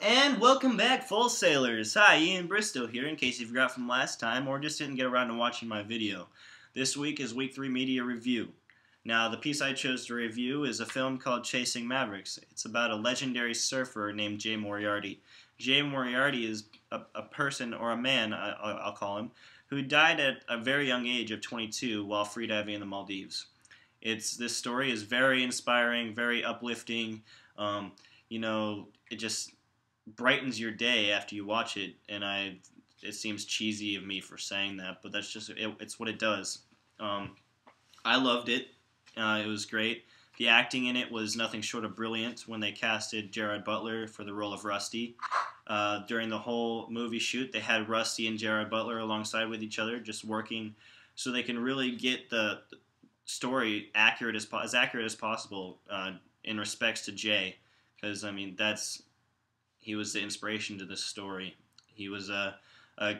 And welcome back, Full Sailors. Hi, Ian Bristow here, in case you forgot from last time or just didn't get around to watching my video. This week is Week 3 Media Review. Now, the piece I chose to review is a film called Chasing Mavericks. It's about a legendary surfer named Jay Moriarty. Jay Moriarty is a person, or a man, I'll call him, who died at a very young age of 22 while freediving in the Maldives. This story is very inspiring, very uplifting. It just brightens your day after you watch it, and it seems cheesy of me for saying that, but that's just it's what it does. I loved it. It was great. The acting in it was nothing short of brilliant when they casted Gerard Butler for the role of Rusty. During the whole movie shoot, they had Rusty and Gerard Butler alongside with each other, just working so they can really get the story as accurate as possible in respects to Jay, because he was the inspiration to this story. He was a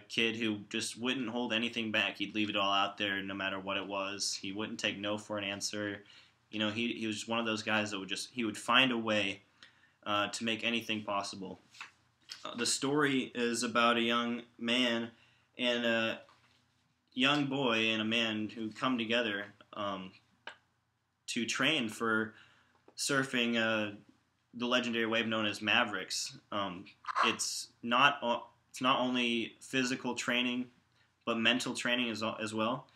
kid who just wouldn't hold anything back. He'd leave it all out there no matter what it was. He wouldn't take no for an answer. He was one of those guys that would find a way to make anything possible. The story is about a young man and a young boy and a man who come together to train for surfing the legendary wave known as Mavericks. It's not only physical training, but mental training as well.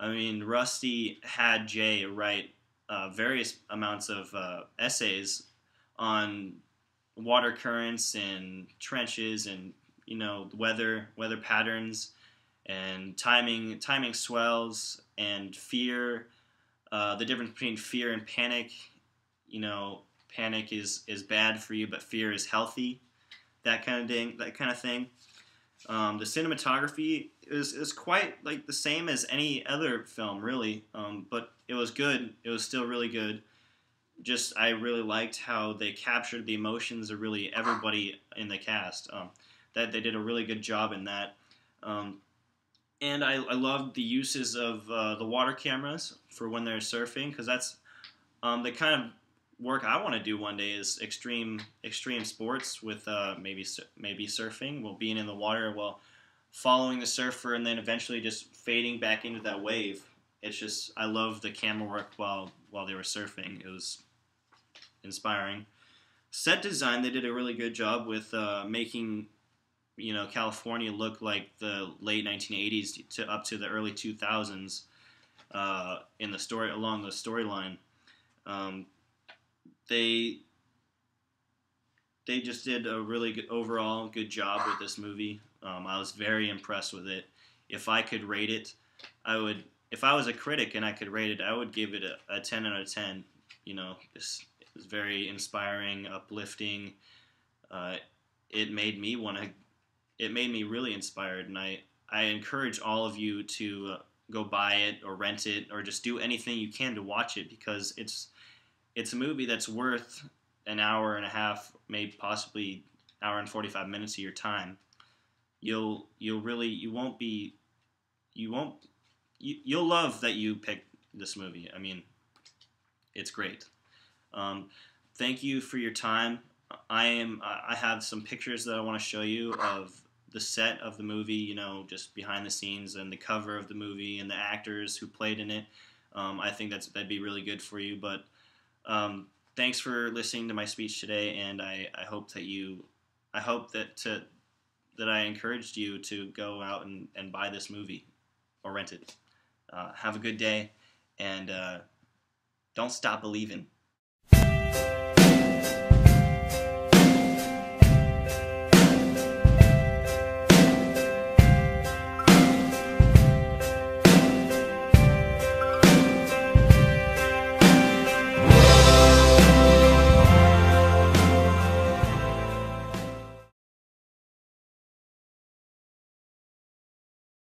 Rusty had Jay write various amounts of essays on water currents and trenches and weather patterns and timing swells and fear. The difference between fear and panic. Panic is bad for you, but fear is healthy. That kind of thing. The cinematography is quite like the same as any other film, really. But it was good. It was still really good. I really liked how they captured the emotions of really everybody in the cast. That they did a really good job in that. And I loved the uses of the water cameras for when they're surfing, because that's the kind of work I want to do one day is extreme sports with maybe surfing, while being in the water, while following the surfer, and then eventually just fading back into that wave. It's just, I love the camera work while they were surfing. It was inspiring. Set design, they did a really good job with making California look like the late 1980s up to the early 2000s in the story, along the storyline. They just did a really good, overall good job with this movie. I was very impressed with it. If I could rate it, if I was a critic and I could rate it, I would give it a 10 out of 10. This is very inspiring, uplifting. It made me really inspired, and I encourage all of you to go buy it or rent it or just do anything you can to watch it, because it's a movie that's worth an hour and a half, maybe possibly hour and 45 minutes of your time. You'll love that you picked this movie. It's great. Thank you for your time. I have some pictures that I want to show you of the set of the movie, just behind the scenes, and the cover of the movie and the actors who played in it. I think that'd be really good for you, but thanks for listening to my speech today, and I hope that I encouraged you to go out and buy this movie or rent it. Have a good day, and don't stop believing.